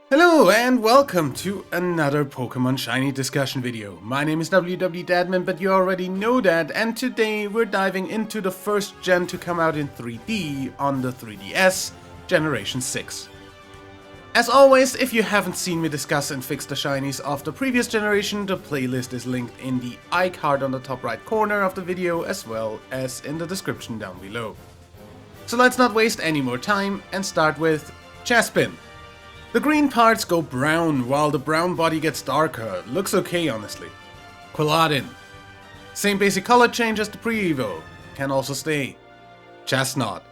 Hello and welcome to another Pokemon Shiny discussion video. My name is WWDadman, but you already know that, and today we're diving into the first gen to come out in 3D on the 3DS, Generation 6. As always, if you haven't seen me discuss and fix the shinies of the previous generation, the playlist is linked in the iCard on the top right corner of the video as well as in the description down below. So let's not waste any more time and start with Chespin. The green parts go brown while the brown body gets darker. Looks okay, honestly. Quilladin. Same basic color change as the pre-evo. Can also stay. Chestnut.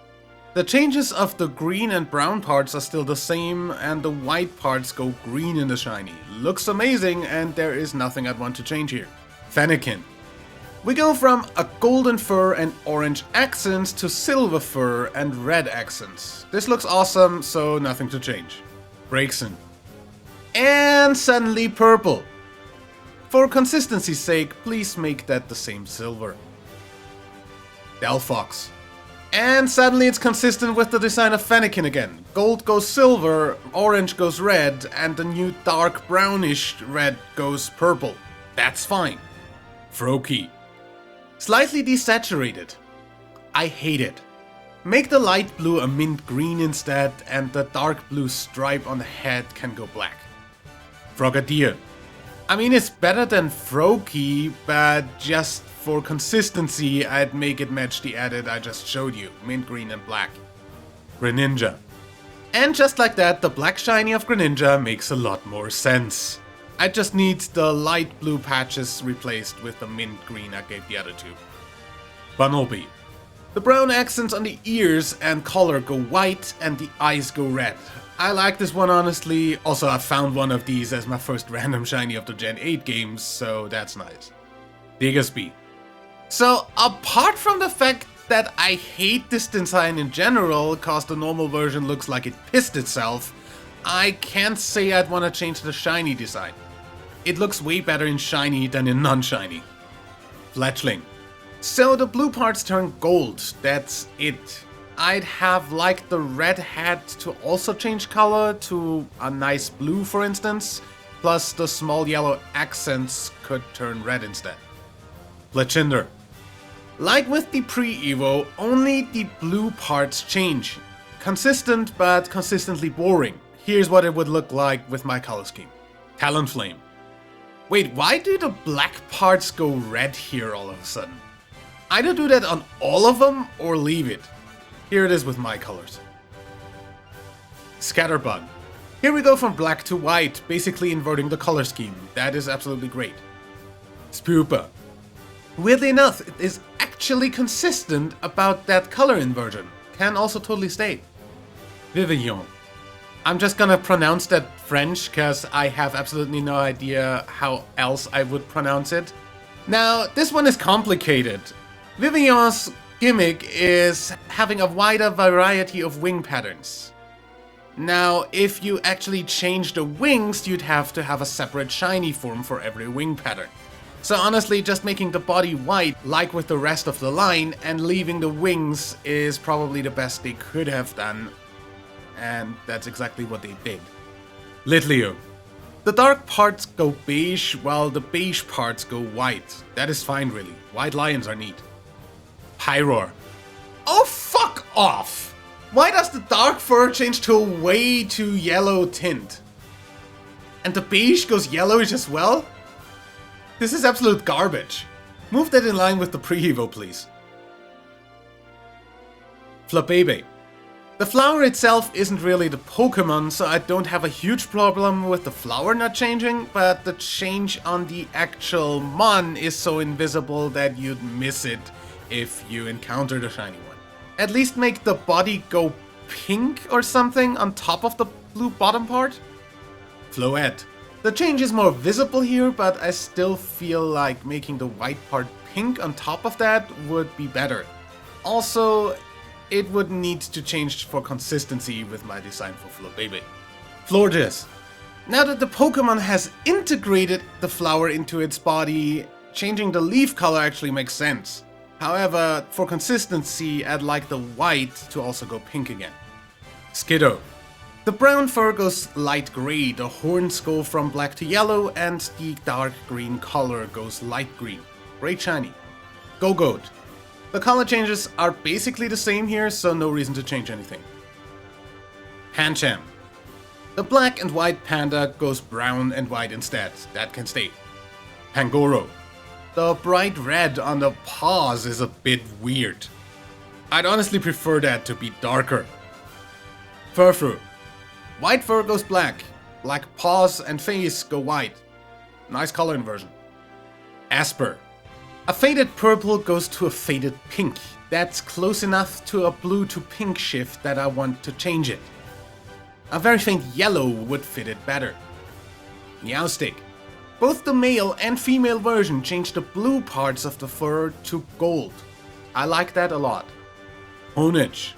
The changes of the green and brown parts are still the same, and the white parts go green in the shiny. Looks amazing, and there is nothing I'd want to change here. Fennekin. We go from a golden fur and orange accents to silver fur and red accents. This looks awesome, so nothing to change. Braixen. And suddenly purple. For consistency's sake, please make that the same silver. Delphox. And suddenly it's consistent with the design of Fennekin again. Gold goes silver, orange goes red, and the new dark brownish red goes purple. That's fine. Froakie. Slightly desaturated. I hate it. Make the light blue a mint green instead, and the dark blue stripe on the head can go black. Frogadier. I mean, it's better than Froakie, but just for consistency, I'd make it match the edit I just showed you, mint green and black. Greninja. And just like that, the black shiny of Greninja makes a lot more sense. I just need the light blue patches replaced with the mint green I gave the other two. Bunnelby. The brown accents on the ears and collar go white and the eyes go red. I like this one honestly, also I found one of these as my first random shiny of the Gen 8 games, so that's nice. Diggersby. So apart from the fact that I hate this design in general, cause the normal version looks like it pissed itself, I can't say I'd want to change the shiny design. It looks way better in shiny than in non-shiny. Fletchling. So the blue parts turn gold, that's it. I'd have liked the red hat to also change color to a nice blue for instance, plus the small yellow accents could turn red instead. Fletchinder. Like with the pre-evo, only the blue parts change. Consistent but consistently boring. Here's what it would look like with my color scheme. Talonflame. Wait, why do the black parts go red here all of a sudden? Either do that on all of them or leave it. Here it is with my colors. Scatterbug. Here we go from black to white, basically inverting the color scheme. That is absolutely great. Spoopa. Weirdly enough, it is actually consistent about that color inversion. Can also totally stay. Vivillon. I'm just gonna pronounce that French because I have absolutely no idea how else I would pronounce it. Now, this one is complicated. Vivillon's gimmick is having a wider variety of wing patterns. Now, if you actually change the wings, you'd have to have a separate shiny form for every wing pattern. So honestly, just making the body white, like with the rest of the line, and leaving the wings is probably the best they could have done. And that's exactly what they did. Litleo. The dark parts go beige, while the beige parts go white. That is fine really. White lions are neat. Pyroar. Oh, fuck off! Why does the dark fur change to a way too yellow tint? And the beige goes yellowish as well? This is absolute garbage. Move that in line with the pre-evo, please. Flabebe. The flower itself isn't really the Pokemon, so I don't have a huge problem with the flower not changing, but the change on the actual Mon is so invisible that you'd miss it if you encounter the shiny one. At least make the body go pink or something on top of the blue bottom part. Floette. The change is more visible here, but I still feel like making the white part pink on top of that would be better. Also, it would need to change for consistency with my design for Flabebe. Florges. Now that the Pokemon has integrated the flower into its body, changing the leaf color actually makes sense. However, for consistency, I'd like the white to also go pink again. Skiddo. The brown fur goes light gray, the horns go from black to yellow, and the dark green color goes light green. Great shiny. Go Goat. The color changes are basically the same here, so no reason to change anything. Pancham. The black and white panda goes brown and white instead. That can stay. Pangoro. The bright red on the paws is a bit weird. I'd honestly prefer that to be darker. Furfrou. White fur goes black. Black paws and face go white. Nice color inversion. Asper. A faded purple goes to a faded pink. That's close enough to a blue to pink shift that I want to change it. A very faint yellow would fit it better. Meowstic. Both the male and female version changed the blue parts of the fur to gold. I like that a lot. Honedge.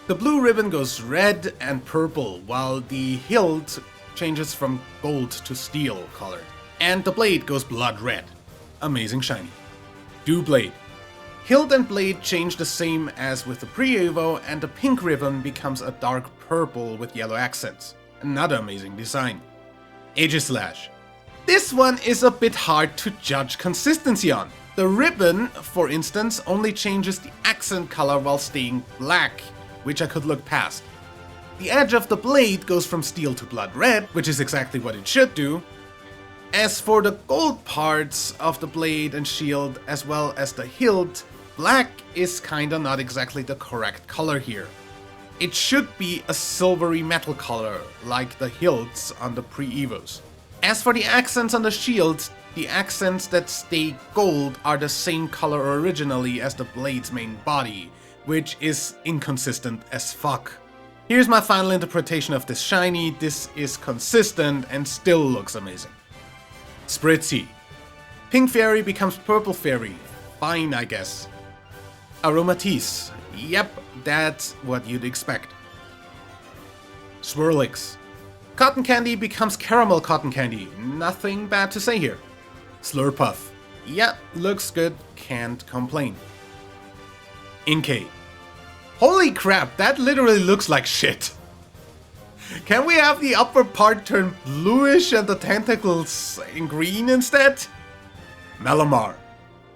The blue ribbon goes red and purple, while the hilt changes from gold to steel color. And the blade goes blood red. Amazing shiny. Doublade. Hilt and blade change the same as with the pre-Evo, and the pink ribbon becomes a dark purple with yellow accents. Another amazing design. Aegislash. This one is a bit hard to judge consistency on. The ribbon, for instance, only changes the accent color while staying black, which I could look past. The edge of the blade goes from steel to blood red, which is exactly what it should do. As for the gold parts of the blade and shield, as well as the hilt, black is kinda not exactly the correct color here. It should be a silvery metal color, like the hilts on the pre-Evos. As for the accents on the shield, the accents that stay gold are the same color originally as the blade's main body, which is inconsistent as fuck. Here's my final interpretation of this shiny. This is consistent and still looks amazing. Spritzy. Pink fairy becomes purple fairy. Fine, I guess. Aromatisse. Yep, that's what you'd expect. Swirlix. Cotton candy becomes caramel cotton candy. Nothing bad to say here. Slurpuff. Yep, looks good, can't complain. Inkay. Holy crap, that literally looks like shit. Can we have the upper part turn bluish and the tentacles in green instead? Malamar.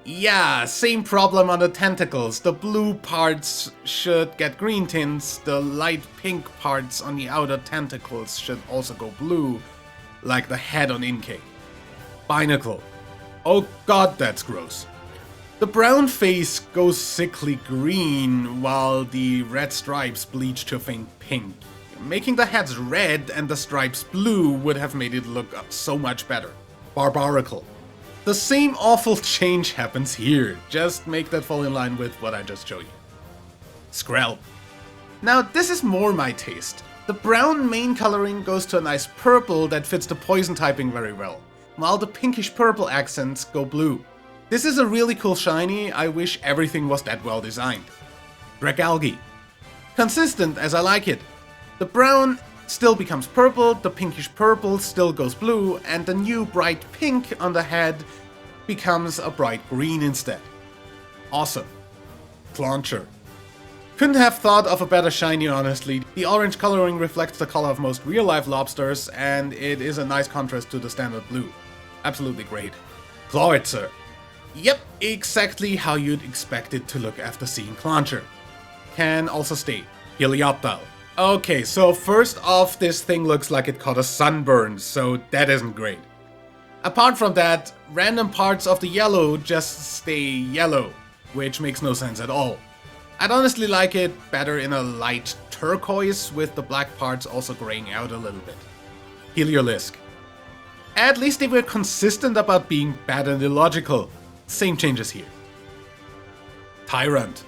Yeah, same problem on the tentacles. The blue parts should get green tints, the light pink parts on the outer tentacles should also go blue, like the head on Inkay. Binacle. Oh god, that's gross. The brown face goes sickly green, while the red stripes bleach to a faint pink. Making the heads red and the stripes blue would have made it look so much better. Barbaracle. The same awful change happens here, just make that fall in line with what I just showed you. Skrelp. Now this is more my taste. The brown main coloring goes to a nice purple that fits the poison typing very well, while the pinkish purple accents go blue. This is a really cool shiny, I wish everything was that well designed. Dragalge. Consistent as I like it. The brown still becomes purple, the pinkish purple still goes blue, and the new bright pink on the head becomes a bright green instead. Awesome. Clauncher. Couldn't have thought of a better shiny, honestly. The orange coloring reflects the color of most real-life lobsters, and it is a nice contrast to the standard blue. Absolutely great. Clawitzer. Yep, exactly how you'd expect it to look after seeing Clauncher. Can also stay. Helioptile. Okay, so first off, this thing looks like it caught a sunburn, so that isn't great. Apart from that, random parts of the yellow just stay yellow, which makes no sense at all. I'd honestly like it better in a light turquoise, with the black parts also graying out a little bit. Heliolisk. At least they were consistent about being bad and illogical. Same changes here. Tyrant.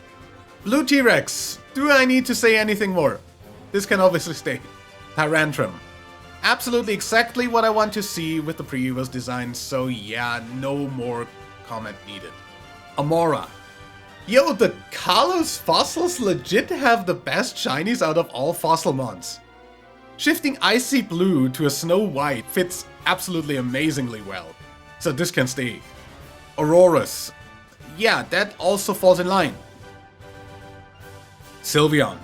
Blue T-Rex. Do I need to say anything more? This can obviously stay. Tyrantrum. Absolutely exactly what I want to see with the previous design, so yeah, no more comment needed. Amora. Yo, the Kalos fossils legit have the best shinies out of all Fossilmons. Shifting Icy Blue to a Snow White fits absolutely amazingly well, so this can stay. Aurorus. Yeah, that also falls in line. Sylveon.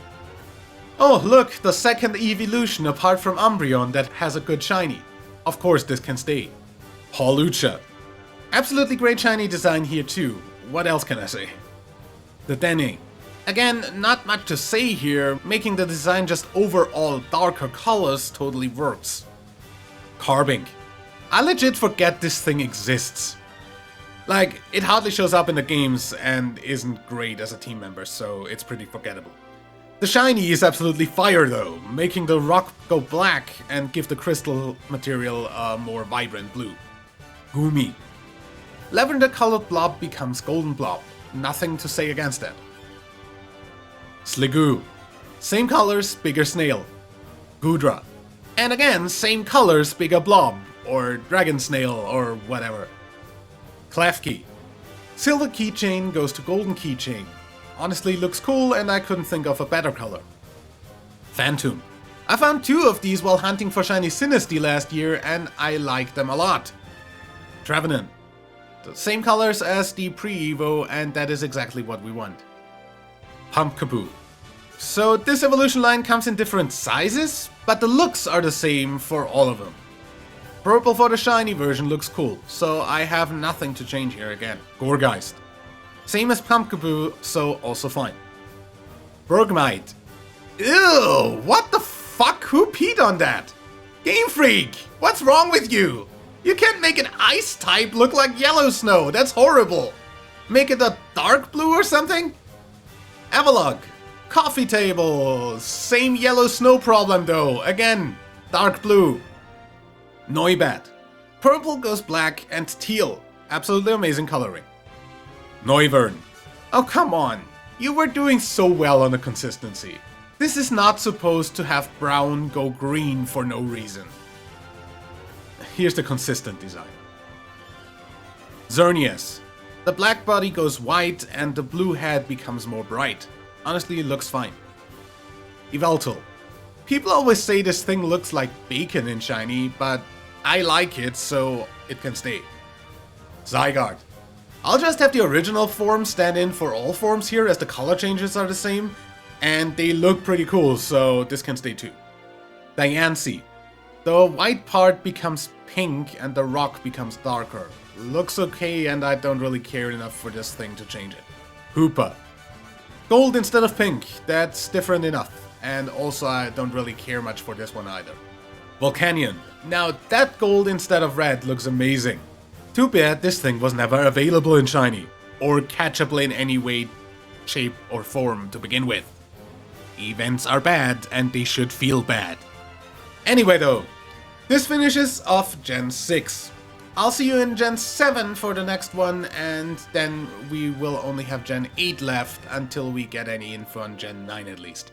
Oh, look, the second evolution apart from Umbreon that has a good shiny. Of course, this can stay. Hawlucha. Absolutely great shiny design here too. What else can I say? The Dene. Again, not much to say here, making the design just overall darker colors totally works. Carbink. I legit forget this thing exists. Like, it hardly shows up in the games and isn't great as a team member, so it's pretty forgettable. The shiny is absolutely fire though, making the rock go black and give the crystal material a more vibrant blue. Gumi. Lavender colored blob becomes golden blob. Nothing to say against that. Sliggoo. Same colors, bigger snail. Goodra. And again, same colors, bigger blob, or dragon snail, or whatever. Klefki. Silver keychain goes to golden keychain. Honestly looks cool and I couldn't think of a better color. Phantom. I found 2 of these while hunting for shiny Sinistea last year and I like them a lot. Trevenant. The same colors as the pre-evo and that is exactly what we want. Pumpkaboo. So this evolution line comes in different sizes, but the looks are the same for all of them. Purple for the shiny version looks cool, so I have nothing to change here again. Gourgeist. Same as Pumpkaboo, so also fine. Bergmite. Ew, what the fuck? Who peed on that? Game Freak, what's wrong with you? You can't make an ice type look like yellow snow, that's horrible. Make it a dark blue or something? Avalok. Coffee table. Same yellow snow problem though, again, dark blue. Noibat. Purple goes black and teal. Absolutely amazing coloring. Noivern. Oh come on, you were doing so well on the consistency. This is not supposed to have brown go green for no reason. Here's the consistent design. Xerneas. The black body goes white and the blue head becomes more bright. Honestly, it looks fine. Yveltal. People always say this thing looks like bacon in shiny, but I like it, so it can stay. Zygarde. I'll just have the original form stand in for all forms here as the color changes are the same, and they look pretty cool, so this can stay too. Diancie. The white part becomes pink and the rock becomes darker. Looks okay and I don't really care enough for this thing to change it. Hoopa. Gold instead of pink, that's different enough. And also I don't really care much for this one either. Volcanion. Now that gold instead of red looks amazing. Too bad this thing was never available in shiny, or catchable in any way, shape or form to begin with. Events are bad and they should feel bad. Anyway though, this finishes off Gen 6. I'll see you in Gen 7 for the next one, and then we will only have Gen 8 left until we get any info on Gen 9 at least.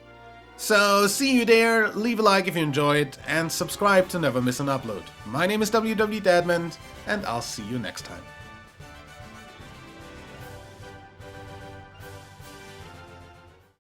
So see you there, leave a like if you enjoyed, and subscribe to never miss an upload. My name is WW Deadman, and I'll see you next time.